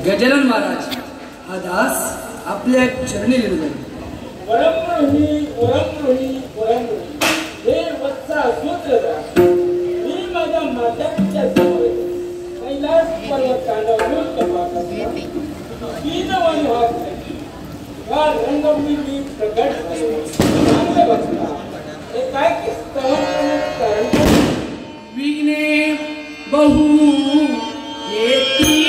गजानन महाराज हा दास आपल्या चरणी लिहिलं वरमृही वरमृही वरमृही हे वत्सा सूत्रधा मी माझ्या माताच्या समोर कैलास पर्वतावर नृत्य पाहत तीनवाणी हात हा रंगभूमी प्रकट झाले चांगले बसला हे काय कारण विघ्ने बहु येती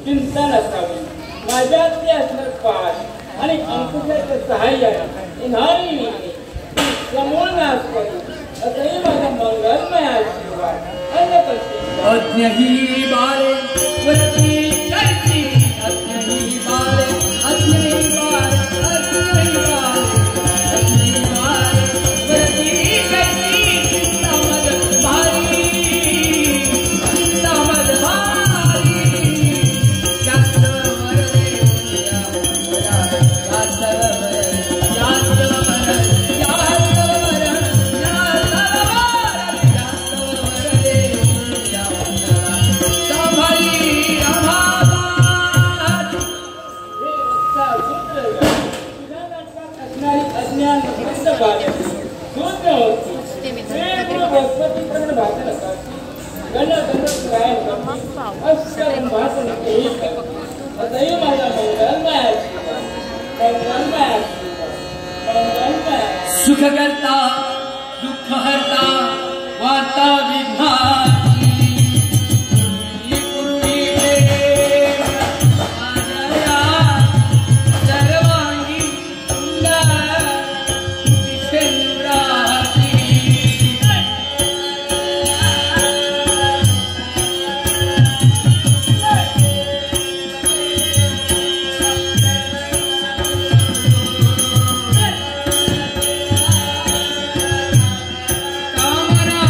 चिंता नसावी माझ्यातले असणार पाठ आणि अंकुशाच्या सहाय्याने इन्हारी समूळ नाश करू असंही माझा मंगलमय आशीर्वाद अज्ञही बाले वरती कैसी अज्ञही बाले अज्ञही बाले अज्ञही बाले अज्ञही बाले वरती कैसी चिंतामद भारी चिंतामद भारी सुख करता दुख हरता वार्ता विघ्नाची पूर्वी प्रेम माझ्या सर्वांगी विषेंद्राची कामना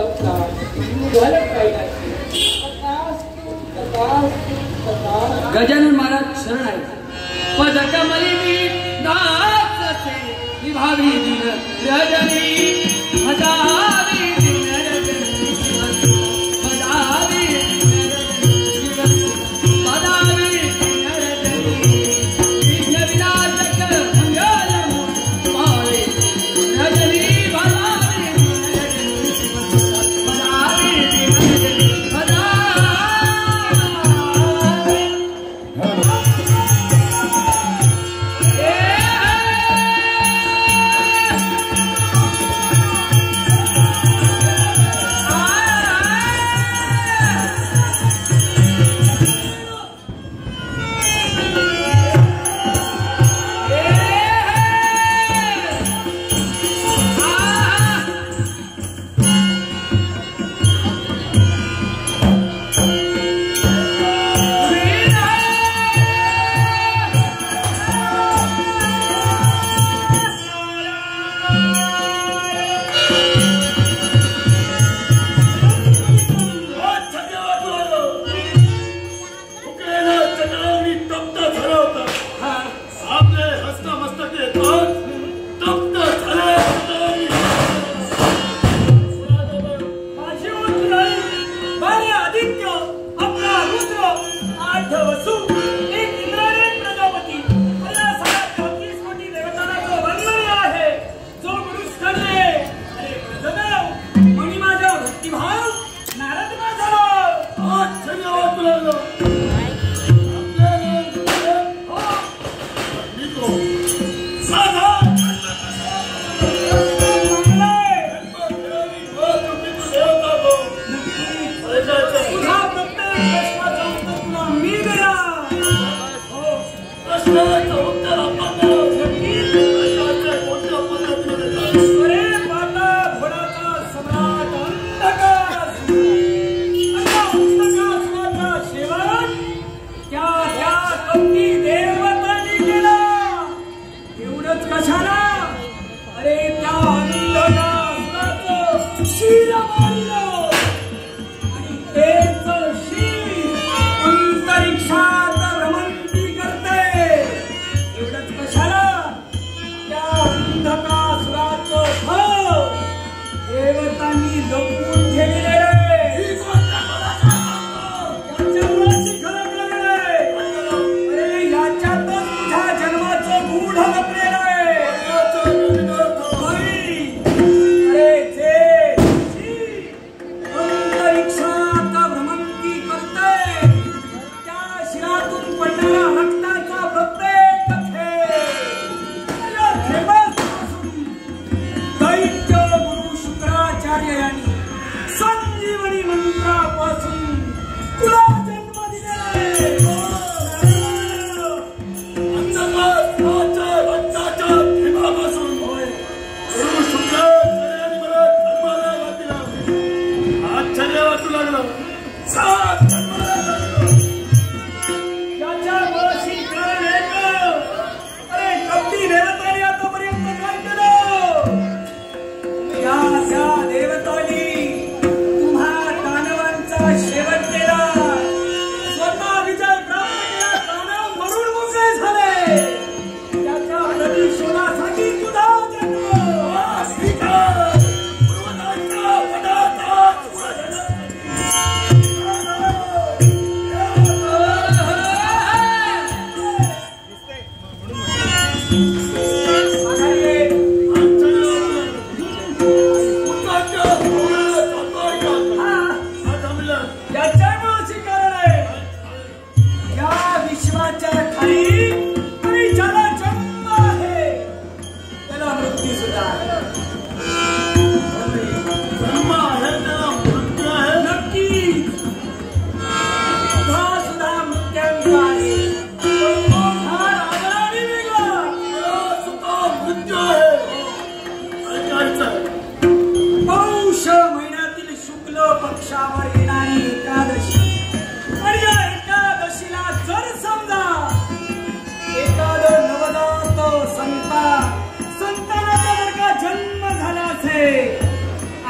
बघता निघालं पाहिजे. गजानन महाराज शरण आहे. पद कमली मी दास निभावी दिन रजनी भजावी दिन रजनी भजावी भजावी दिन रजनी विघ्न विनाशक मंगल पावे रजनी भजावी भजावी दिन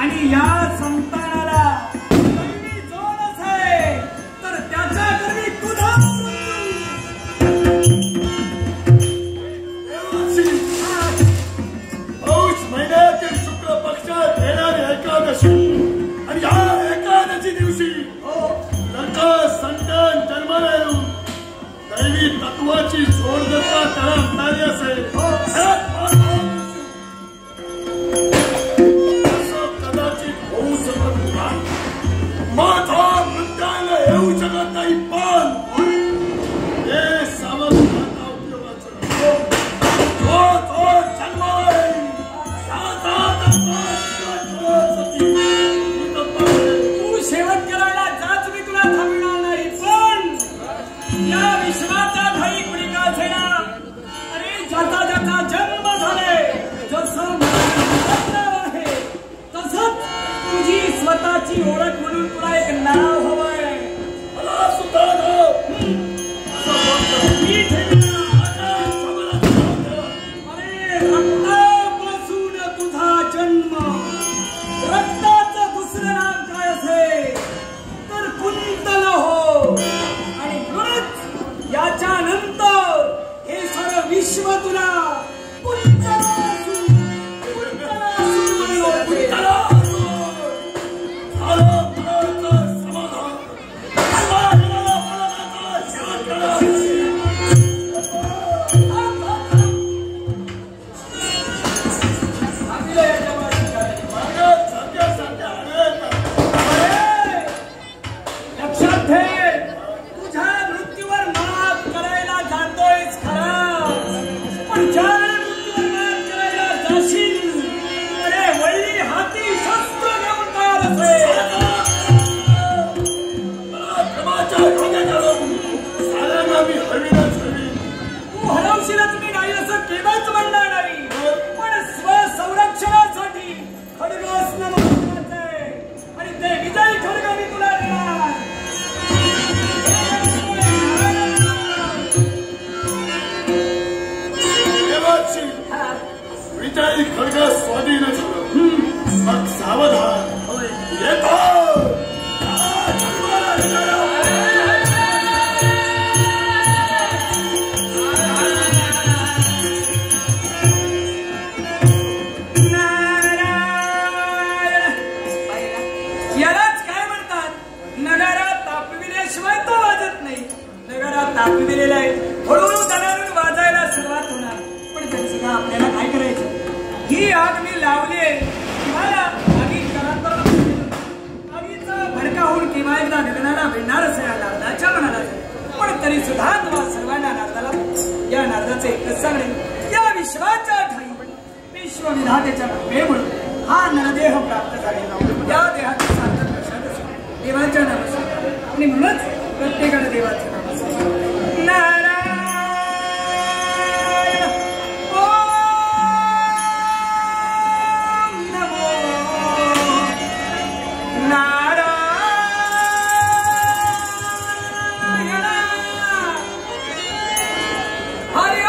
आणि या संतान तत्वाची जोड देता त्याला म्हणाली असेल असं कदाचित होऊ शकत नाही. माझा मृत्याला येऊ शकत नाही पण हे सावधानता उपयोगाचं तो जन्म आहे तू शेवट करायला जाच मी तुला थांबणार नाही पण या विश्वाचा ठाई कुणी का असेना अरे ज्याचा ज्याचा जन्म झाले जसं आहे तसंच तुझी स्वतःची ओळख म्हणून तुला एक नाव हवंय. मला सुद्धा नाव अरे रक्तापासून तुझा जन्म रक्ताचं दुसरं नाव काय असेल तर कुंतल हो आणि म्हणूनच याच्या नंतर हे सर्व विश्व तुला कुंतलासूर म्हणून ओळखेल. लक्षात ठेव तुझ्या मृत्यूवर मात करायला जातोयस खरा पण ज्यावेळी मृत्यूवर मात करायला जाशील अरे वल्ली हाती शस्त्र घेऊन तयार असेल. तू हरवशीलच मी नाही असं केव्हाच म्हणणार नाही पण स्वसंरक्षणासाठी खडग असणं महत्वाचं आहे आणि ते विजयी खडग मी तुला देणार. विजयी खडग स्वाधीन झालं मग सावधान येतो. यालाच काय म्हणतात नगारात तापविल्याशिवाय तो वाजत नाही. नगारात तापविलेला आहे हळूहळू दणारून वाजायला सुरुवात होणार पण तरी सुद्धा आपल्याला काय करायचं ही आग मी लावली किंवा आगी घरात आगीचा भडका होऊन किंवा एकदा गगनाला भिडणार असेल या नारदाच्या मनाला पण तरी सुद्धा तुम्हा सर्वांना नारदाला या नारदाचे एकच सांगणे या विश्वाच्या ठाई विश्वविधात्याच्या कृपेमुळे हा नरदेह प्राप्त झालेला या देहाचे सार्थक प्रसाद देवाच्या नामाचा आणि म्हणूनच प्रत्येकाला देवाचं नाम असेल. नारायण ओम नमो नारायण हरि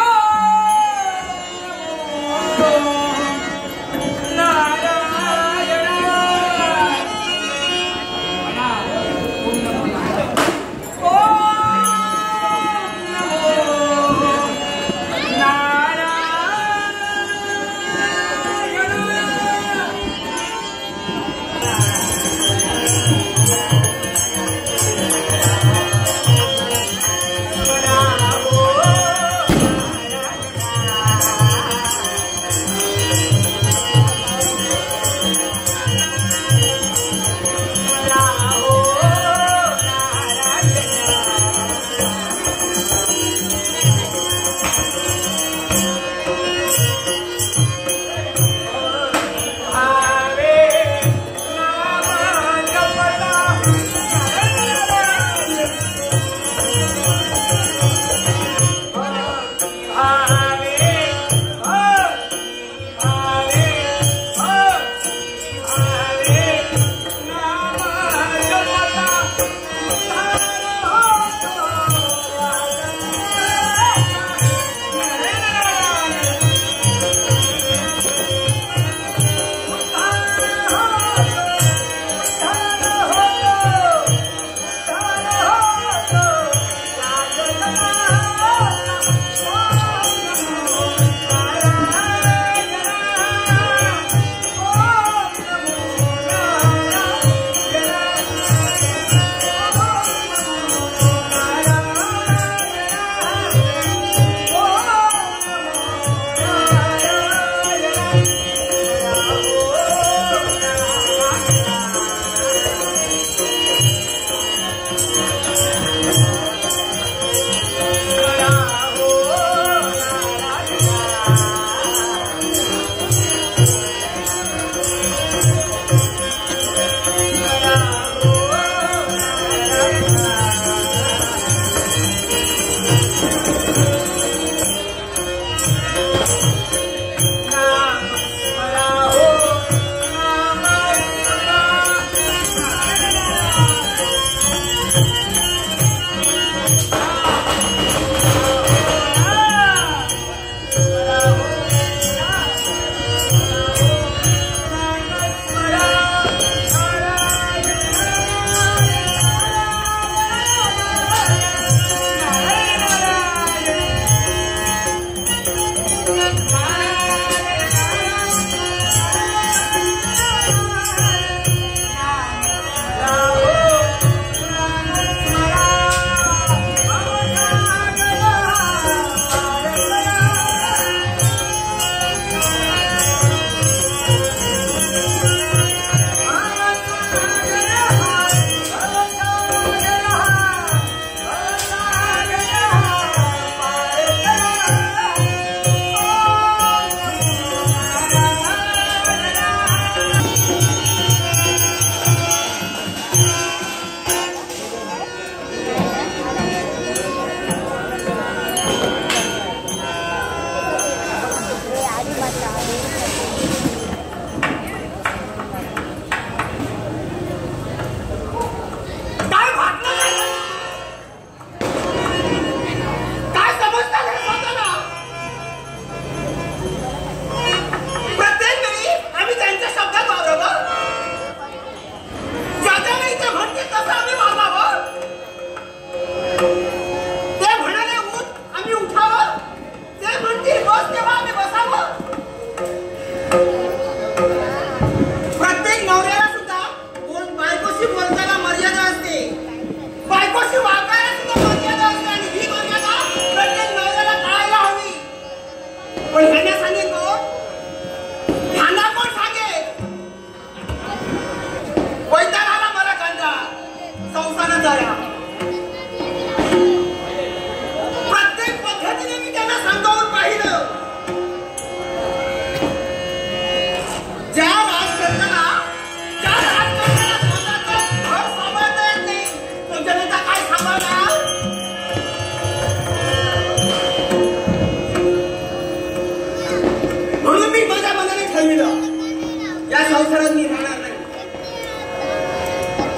संसारात मी राहणार नाही.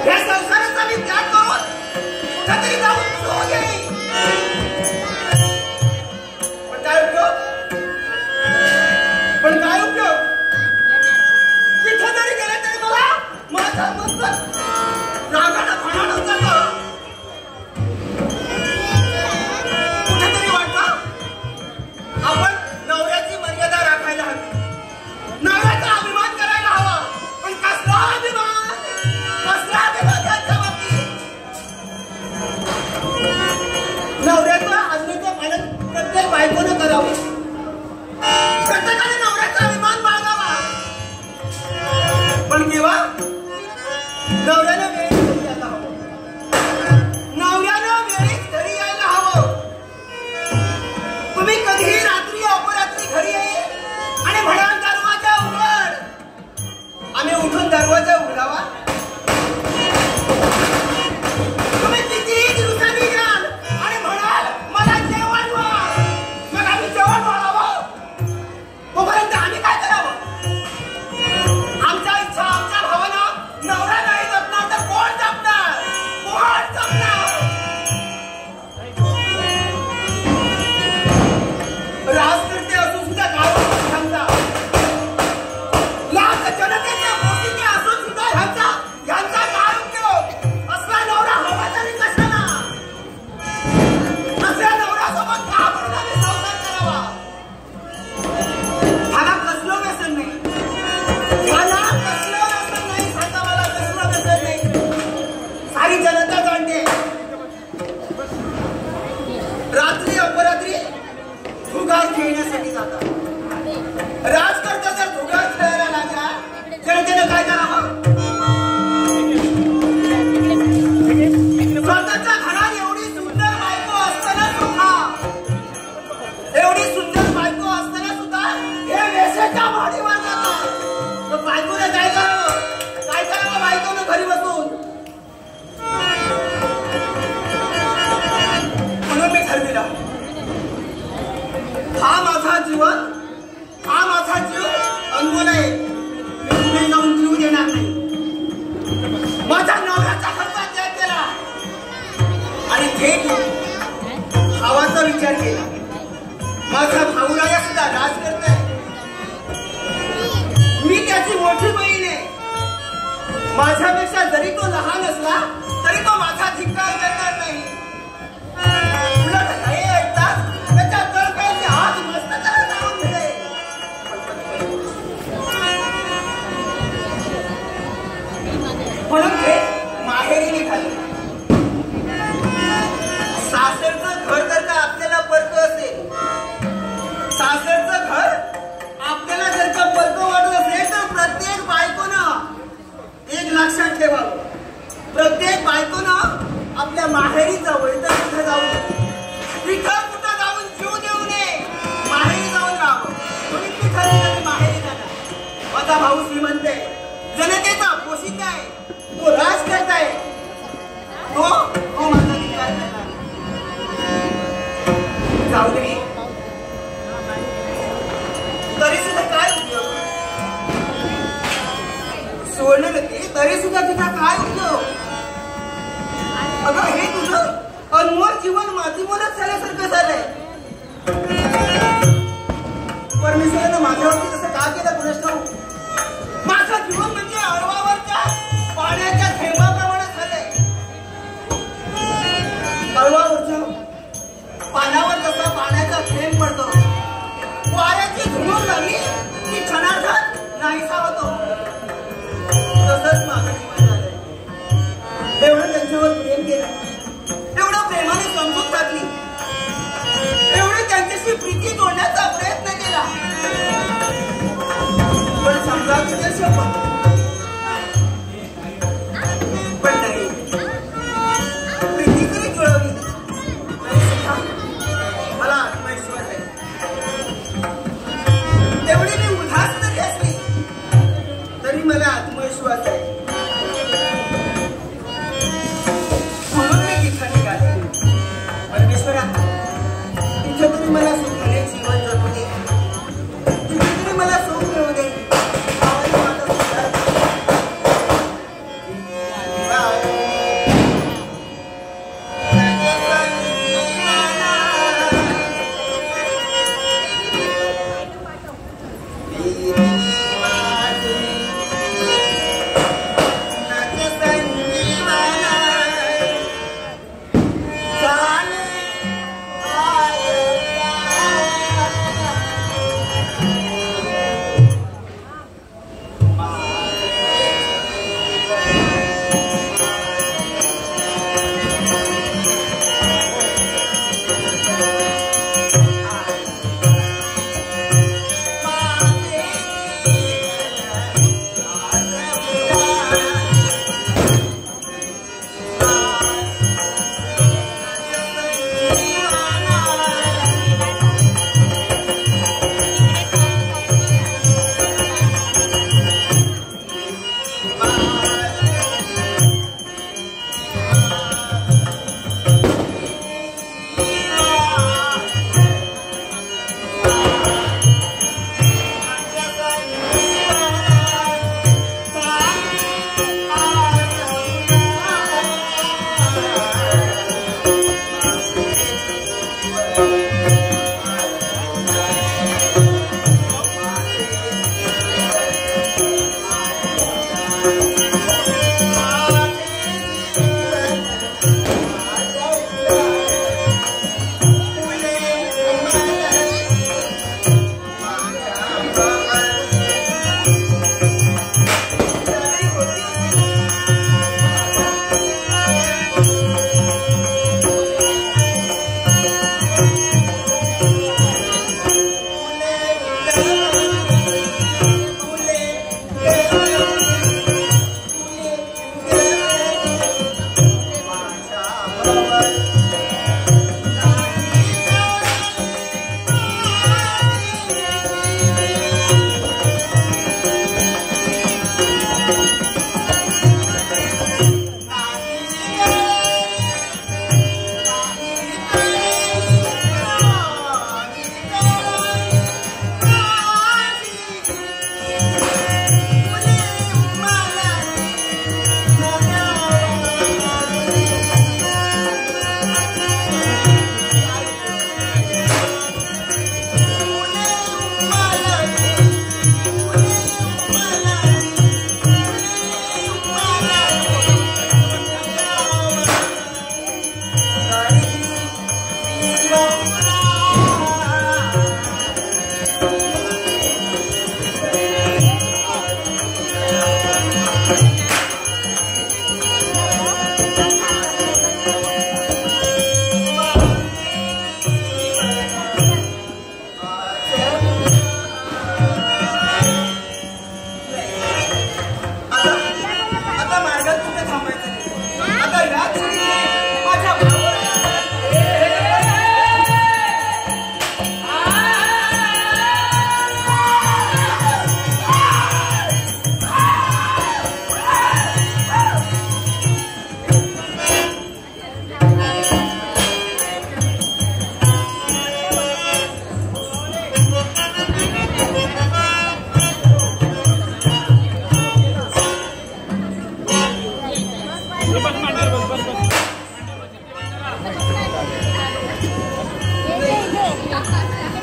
या संसाराचा मी त्याग करून कुठेतरी जाऊन सुख घेईन. पण काय उपयोग? तिथे जरी गेले तरी मला माझा मस्तक रागानं भणाडून जातं. कुठेतरी वाटतं आपण नवऱ्याची मर्यादा राखायला हवी, नवऱ्याचा अभिमान करायला हवा. पण कसला अभिमान त्याच्या बाबतीत. नवऱ्याच्या आज्ञेचं पालन प्रत्येक बायकोनं करावं. प्रत्येकाने नवऱ्याचा अभिमान बाळगावा. पण केव्हा? नवऱ्यानं वेळीच घरी यायला हवं. नवऱ्यानं वेळीच घरी यायला हवं. तुम्ही कधीही रात्री अपरात्री घरी ये आणि म्हणाल दरवाजा उघड. आम्ही उठून दरवाजा उघडावा. तुम्ही कितीही दिवसांनी याल आणि म्हणाल मला जेवण वाढ. मग आम्ही जेवण वाढावं. तोपर्यंत आम्ही काय करावं? आमच्या इच्छा, आमच्या भावना नवरा नाही जपणार तर कोण जपणार? कोण जपणार? राजकर्ते असून सुद्धा गावात थांबता. लाख जनतेच्या पोषिते असून सुद्धा ह्यांचा काय उपयोग? असला नवरा हवा तरी कशाला? असल्या नवऱ्यासोबत का म्हणून आम्ही संसार करावा? ह्याला कसलं व्यसन नाही. ह्याला कसलं व्यसन नाही. सांगा मला कसलं व्यसन नाही. सारी जनता जाणते. रात्री अपरात्री जुगार खेळण्यासाठी जातात. राजकर्ता जर जुगार खेळायला लागला जनतेनं काय करावं? स्वतःच्या घरात एवढी सुंदर बायको असताना सुद्धा, एवढी सुंदर बायको असताना सुद्धा हे वेश्याच्या माडीवर जातात. तर बायकोने काय करावं? काय करावं बायकोनं घरी बसून? म्हणून मी ठरविलं, हा माझा जीवन, हा माझा जीव अनमोल आहे. मी पुढे जाऊन जीव देणार नाही. माझ्या नवऱ्याचा खर्च त्याग केला आणि थेट भावाचा विचार केला. माझा भाऊराया सुद्धा राज करतोय. मी त्याची मोठी बहीण आहे. माझ्यापेक्षा जरी तो लहान असला तरी तो माझा धिक्कार करणार नाही. उलट हे ऐकताच त्याच्या तळपायाचे हात मस्तकाला लावून दिले. म्हणून ते माहेरी निघाले. सासरचं घर जर का आपल्याला परक असेल, सासरचं घर आपल्याला जर का परक वाटत असेल तर प्रत्येक बायकोनं एक लक्षात ठेवावं. प्रत्येक बायकोनं आपल्या माहेरी जावं. इथं कुठं जाऊ नये. तिथं कुठं जाऊन जीव देऊ नये. माहेरी जाऊन राहावं. कोणी ठरवलं माहेरी जाणार. माझा भाऊ श्रीमंत आहे, जनतेचा पोषित आहे, तो राज करताय, तो माझा विचार करणार. जाऊ दे. तरी सुद्धा काय उपयोग? सोडलं तरी सुद्धा तुझा काय उपयोग? अगं हे तुझं अनमोल जीवन मातीमोलच झाल्यासारखं झालंय. परमेश्वरानं माझ्यावरती तसं का केलं कुणास ठाऊक? माझं जीवन म्हणजे अळवावरच्या पाण्याच्या थेंबाप्रमाणे झालंय. अळवावरच्या पानावर जसा पाण्याचा थेंब पडतो, वाऱ्याची धुमूक लागली की क्षणार्धात नाहीसा होतो, तसंच माझं जीवन झालंय. एवढं त्यांच्यावर प्रेम केलं, एवढं प्रेमाने समजून टाकली, एवढे त्यांच्याशी प्रीती जोडण्याचा प्रयत्न केला. पण समजा शपथ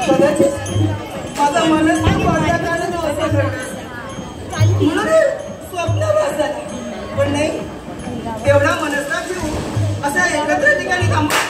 कदाचित माझा मनच वाढल्या कारण असं घडलं म्हणून स्वप्न भासत पण नाही तेवढा मनसला घेऊन अशा एकत्र ठिकाणी थांबा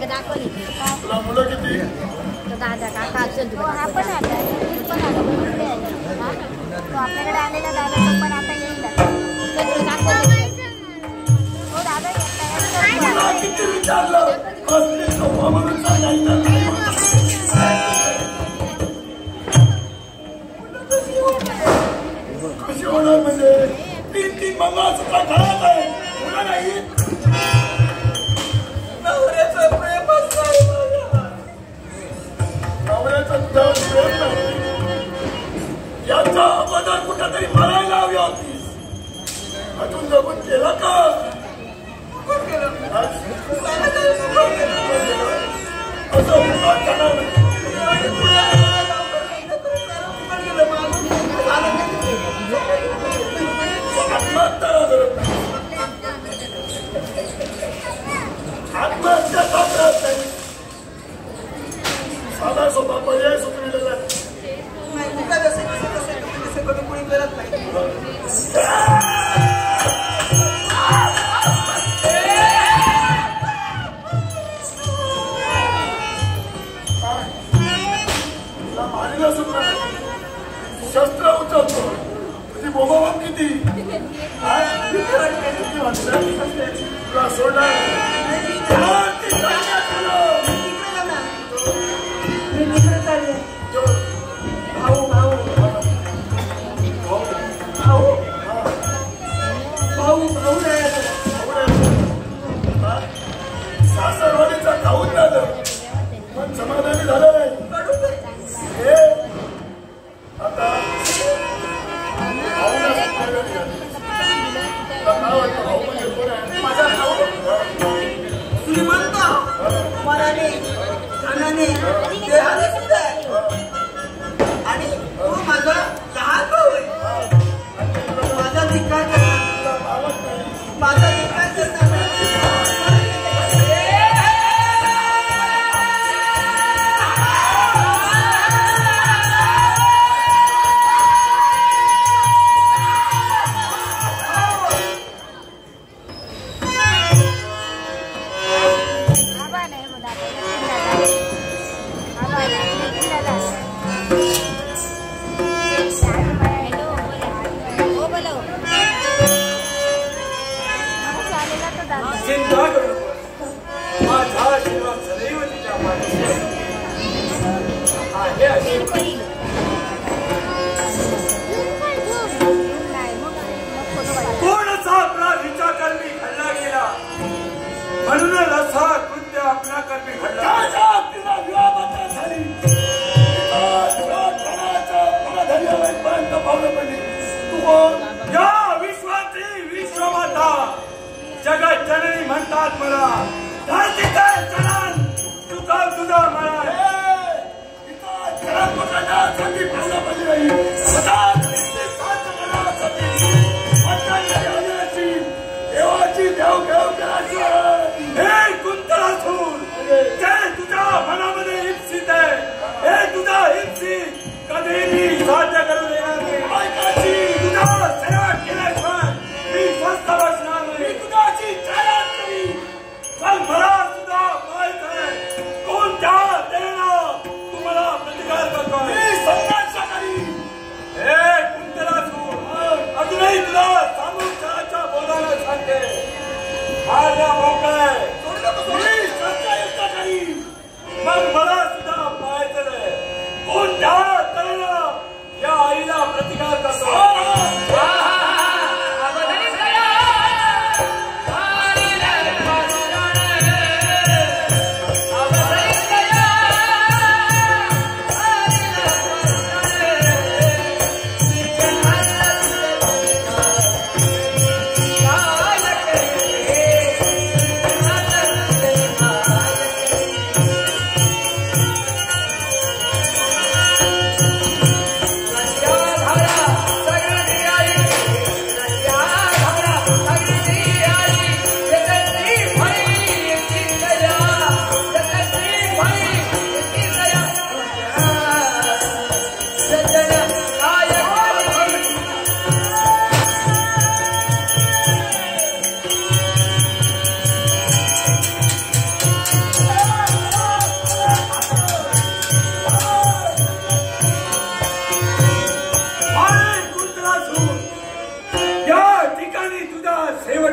दाखवली तुला मुलं किती? दादा काका असेल तुला आपण आता तो आपल्याकडे आलेला दादा तो पण आता येईल हो दादा किती विचारलं कसली सोपा म्हणून सांगायचं नाही कशी होणार म्हणजे 3 मंगळसूत्र घरात आहे मुलं नाही नवऱ्याचं प्रेम असं आहे माझ्या. नवऱ्याचं प्रेम नाही याचा अगोदर कुठंतरी मरायला हवी होतीस अजून जगून केला का असं आत्महत्या करत नाही साधा सोपा पर्याय सुचविलेला आहे कधी कोणी करत नाही शस्त्र उचलतो तुझी बोबाबम किती तुला सोडणार सासरवाडीचा खाऊन झालं पण समाधानी झालं नाही आता माझा भाऊ श्रीमंत मनाने धनाने देहाने सुद्धा आहे आणि तो माझा लहान भाऊ आहे माझा धिक्कार करणार माझा धिक्कार करणार चिंता करू माझा जीवन सदैव तिच्या पाठीशी आहे अशी कोण असा अपराध हिच्या कर्मी घडला गेला म्हणूनच असा कृत्य आपल्या कर्मी घडला तिला विवाहबद्दल झाली पावलं पडली तू या विश्वाची विश्वमाता जगत जननी म्हणतात मला धरतीचे जनन तुझा तुझा मला संधी पावलं पडली नाही देवाची देव घेऊ हे कुंतलासूर ते तुझ्या मनामध्ये इप्सित आहे हे तुझा इप्सित कधीही साध्य करू देणार नाही तुझा सेवा केल्याशिवाय मी स्वस्थ बसणार नाही तुझ्याची जाहिरात करी पण मला सुद्धा माहित आहे कोणत्या देवाला तुम्हाला प्रतिकार करतोय हे कुंतलासूर अजूनही तुला सामूहिक बोलायला सांगते माझ्या मोकळा मग मला सुद्धा पाहायचं नाही कोणत्या तऱ्हेला या आईला प्रतिकार करतो सगळ्या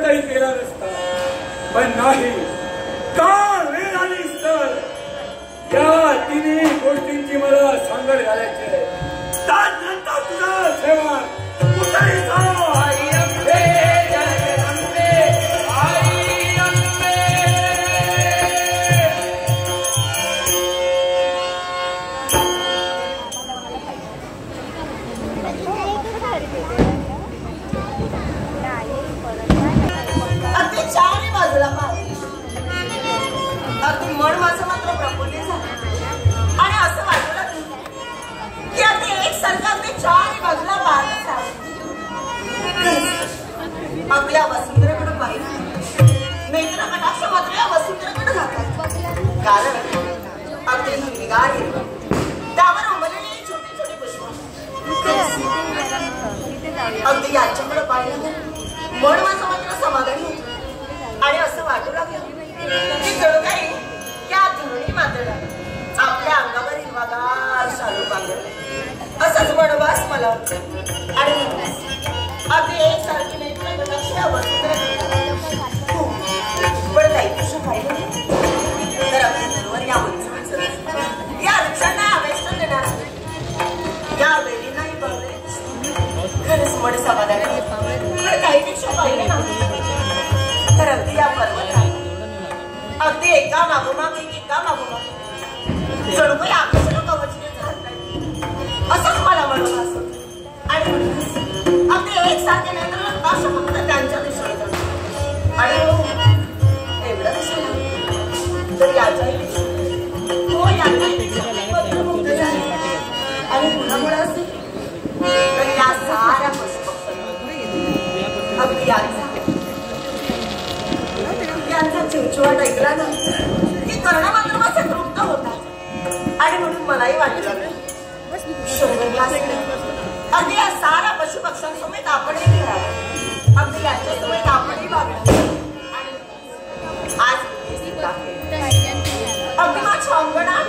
काही केला नसता, पण नाही का वेळ आलीस तर या तिन्ही गोष्टींची मला सांगड घालायची आहे. त्यानंतर तुझा सेवा कुठेही जाओ. आई अंबे जय अंबे, आई अंबे. अगदी चारही बाजूला पाहते, अगदी मन माझं मात्र प्रफुल्लित झालं आणि असं वाटू लागलं की अगदी एकसारखं अगदी चारही बाजूला पाहतच राहावं. आपल्या वसुंधरेकडे पाहिलं, नेत्र कटाक्ष मात्र या वसुंधरेकडे जातात. कारण अगदी हिरवीगार हिरवं, त्यावर उमललेली छोटी छोटी पुष्प, अगदी यांच्याकडे पाहिलं मन माझं मात्र समाधानी होतं आणि असं वाटू लागलं की जणू काही या धरणी मात्र आपल्या अंगावर हिरवागार शालू बांधलं असंच मनोभास मला होतं. आणि अगदी एकसारखी नेत्र कटाक्ष पण काही पुष्प पाहिलं तर अगदी बरोबर या उंच या वृक्षांना आवेष्ट देणार या वेळीनाही बघले खरंच मन समाधानी. पण काही पेक्षा पाहिले ना तर अगदी या पर्वतात अगदी एका मागोमाग एका मागोमाग जणू काही आकाशाला कवचीने झालं नाही असंच मला मनोभास होतं. आणि अगदी एकसारखे नेत्र आकाश फक्त त्यांच्या दिशेने जातं आणि एवढं दिसलं तर याच्याही हो याच्याही झाले आणि पुन्हा मुळे असेल तर या साऱ्या पशुपक्ष्यांना अगदी यांचा चिवचिवाट ऐकला ना की कर्ण मात्र माझे तृप्त होतात. आणि म्हणून मलाही वाटू लागलं अगदी या साऱ्या पशुपक्ष्यांसमेत आपणही खेळावं, अगदी यांच्या समेत आपणही वागावं. आज अगदी माझ्या अंगणात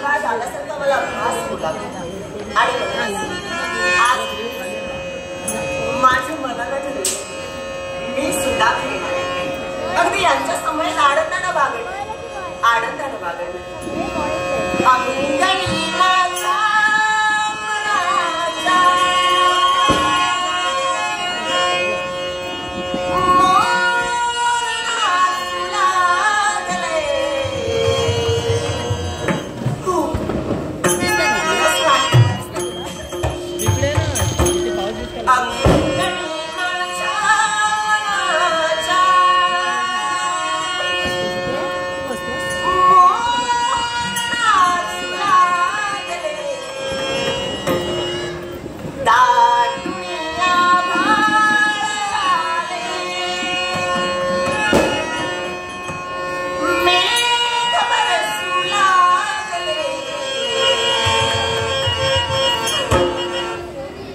काय झाल्यासारखं मला भास होऊ लागला. आणि आज माझ्या मनाला ठरलं मी सुद्धा अगदी यांच्या समोर आनंदानं वागणं, आनंदानं वागणं. अंगणी माझ्या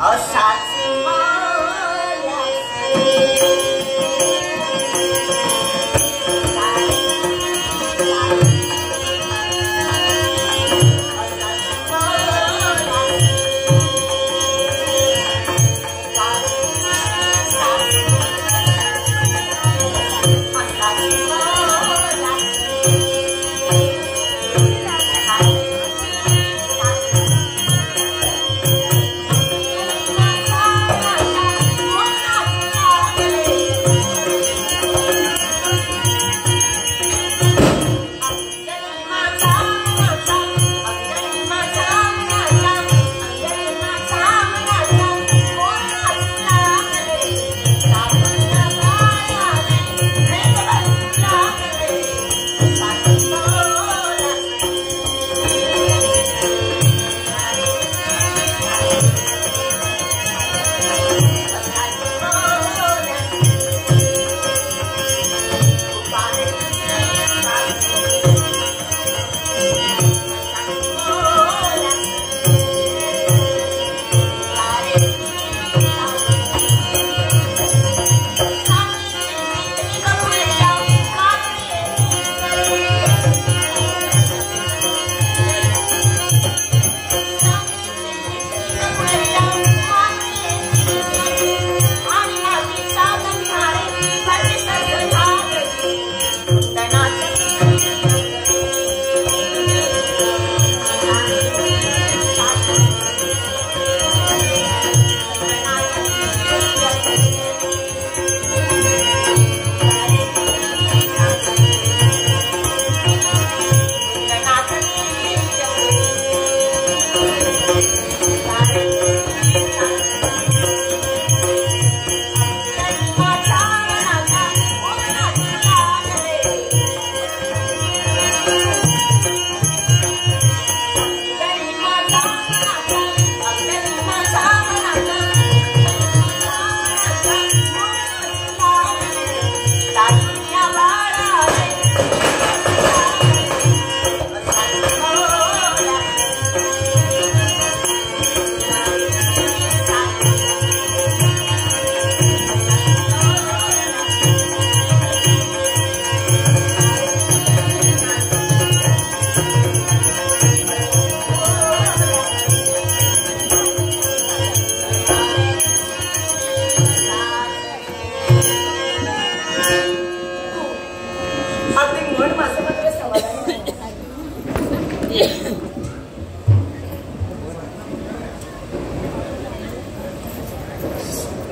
अशाच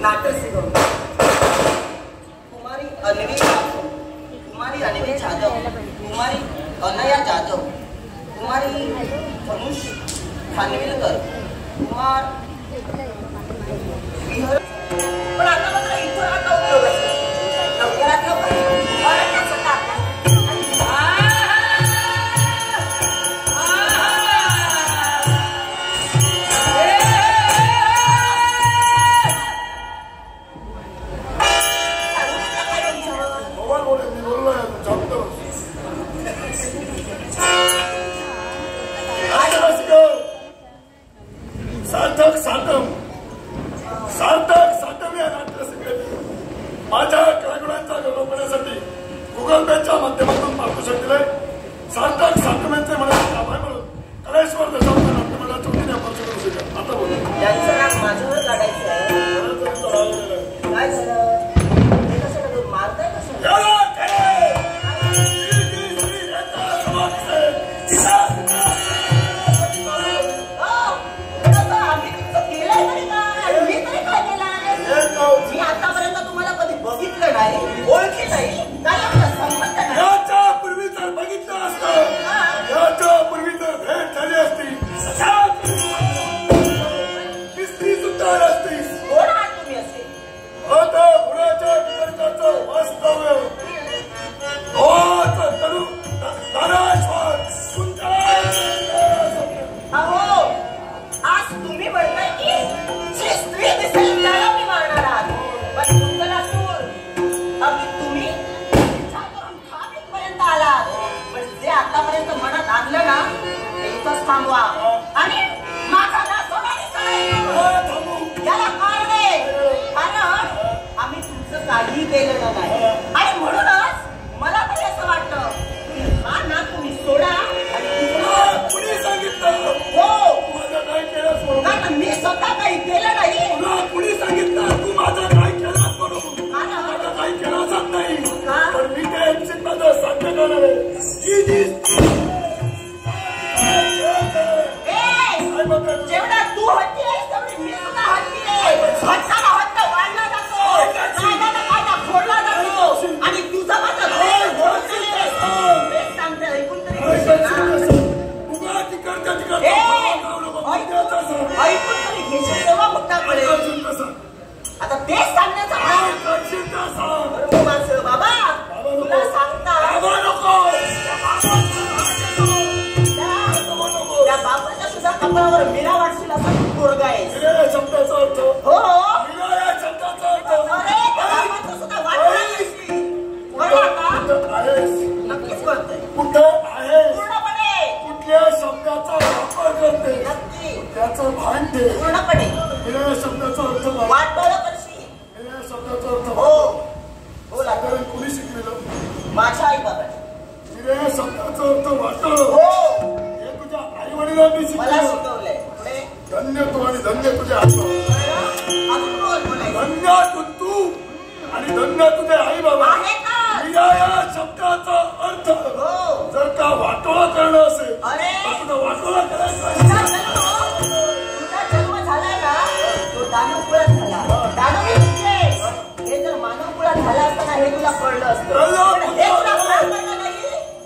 नाटक शिकवतो. कुमारी अनवी जाधव, कुमारी अनया जाधव, कुमारी धनुष खानविलकर, कुमार विहर. पण आता मात्र इथं आता उपयोग आहे. लवकरात लवकर त्याचं टाका. सार्थक या नाट्यसंगीत माझ्या कलागुणांचा गौरव करण्यासाठी गुगल पेच्या माध्यमातून मार्गदर्शन दिले. सार्थक यांचे मनाचे आभार म्हणून कलेश्वर दशावतार नाट्यमंडळाच्या वतीने आपण करू शकत. आता बोला. त्यांचं नाव माझ्यावर काढायचं आहे. काय झालं? हे कसं मारताय कसं? मी आतापर्यंत तुम्हाला कधी बघितलं नाही, ओळखी नाही, काय आपला संबंध नाही. याच्यापूर्वी जर बघितलं असतं, याच्यापूर्वी जर भेट झाली असती, स्त्री सुद्धा असतीस. कोण आहात तुम्ही असे? आता गुणाच्या वितर्काचं वास्तव्य तरू दाराश्वर अहो, आज तुम्ही म्हणताय की जी स्त्री दिसेल त्याला मी मारणार आहात. पण तुमचं नसून अगदी तुम्ही इथपर्यंत आलात. पण जे आतापर्यंत मनात आणलं ना ते इथंच थांबवा आणि माझा याला कारण आहे. कारण आम्ही तुमचं काहीही केलेलं नाही आणि म्हणूनच मला तरी असं वाटतं की हा ना तुम्ही सोडा. आणि कुणी सांगितलं? हो, माझं काय केलं? कारण मी स्वतः काही केलं नाही. तुला कुणी सांगितलं तू माझं काय केलं म्हणून? माझं काही केलं जात नाही. पण मी ते माझं साध्य करणार आहे. जेवढा तू हट्टी आहेस तेवढी मी सुद्धा हट्टी आहे. हट्टाला हट्ट वाढला जातो, कायद्याला कायदा फोडला जातो आणि तुझं माझं सांगते. ऐकून तरी घेशील तेव्हा मोठा पडेल. आता तेच सांगण्याचा माणसं बाबा तुला सांगता त्या बापाच्या सुद्धा कपाळावर मीरा वाटशील असा पोरगा आहे. शब्दाचा अर्थ हो, या शब्दाचा अर्थ अरे त्या बापाचं सुद्धा वाटलं नक्कीच कळतंय. कुठं आहे? पूर्णपणे कुठल्या शब्दाचा वापर करते नक्की त्याचं भान ठेव. पूर्णपणे या शब्दाचा अर्थ वाटोळं करशील. या शब्दाचा अर्थ हो हो लागतं. साधारण कुणी शिकलेलं? माझ्या आई बाबा. या शब्दाचा अर्थ वाटोळ हो, हे तुझ्या आई वडिलांनी मला शिकवलं. शिकवलंय. पुढे धन्य तू आणि धन्य तुझ्या आई अजून कोण बोलायचं? धन्य तू आणि धन्य तुझे आई बाबा. आहे का? या शब्दाचा अर्थ हो. जर का वाटोळा करणं असेल अरे तर तुझा वाटोळा करायचा. तुझा जन्म झाला ना तो दानवकुळात झाला. दानवी म्हणजे हे जर मानवकुळात झाला असताना हे तुला कळलं असतं. पण हे तुला कळलं नाही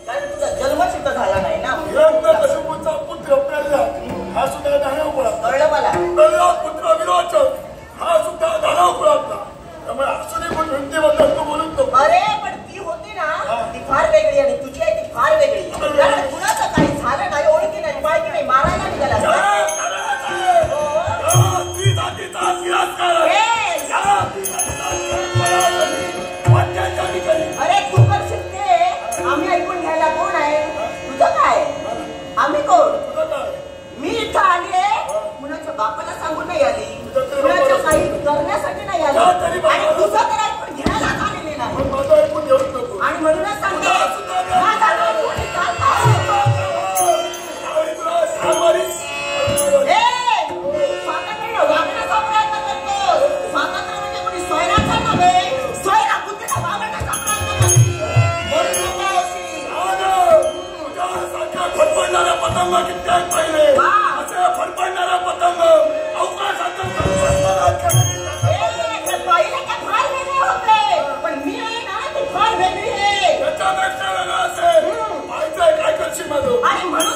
कारण तुझा जन्मच इथं झाला नाही ना. हिरण्यकशिपूचा पुत्र प्रल्हाद हा सुद्धा दानवकुळात. कळलं मला. प्रल्हाद पुत्र विरोचन हा सुद्धा दानवकुळातला. त्यामुळे असुरी पण हिंदीबद्दल तू बोलून नको. अरे पण ती होती ना ती फार वेगळी आणि तुझी आहे ती फार वेगळी. कारण कुणाचं काही झालं नाही, ओळखी नाही, पाळखी नाही, मारायला निघाला. अरे तू करशील ते आम्ही ऐकून घ्यायला कोण आहे? तुझं काय? आम्ही कोण? मी इथं आली आहे कुणाच्या बापाला सांगून नाही आली, कुणाच्या काही करण्यासाठी नाही आली आणि तुझं तर ऐकून घ्यायलाच आलेली नाही. माझं ऐकून घेऊच नको. आणि म्हणूनच सांगते माझा नाव कोणी चालतं. स्वातंत्र्य वागण्याचा प्रयत्न करतो. स्वातंत्र्य म्हणजे कोणी स्वैराचा नव्हे, स्वैरा बुद्धीला वागण्याचा प्रयत्न करते. म्हणून नको होशील. फडफडणारा पतंग किती पाहिले असे फडफडणारा पतंग अवकाशात आणि म्हणून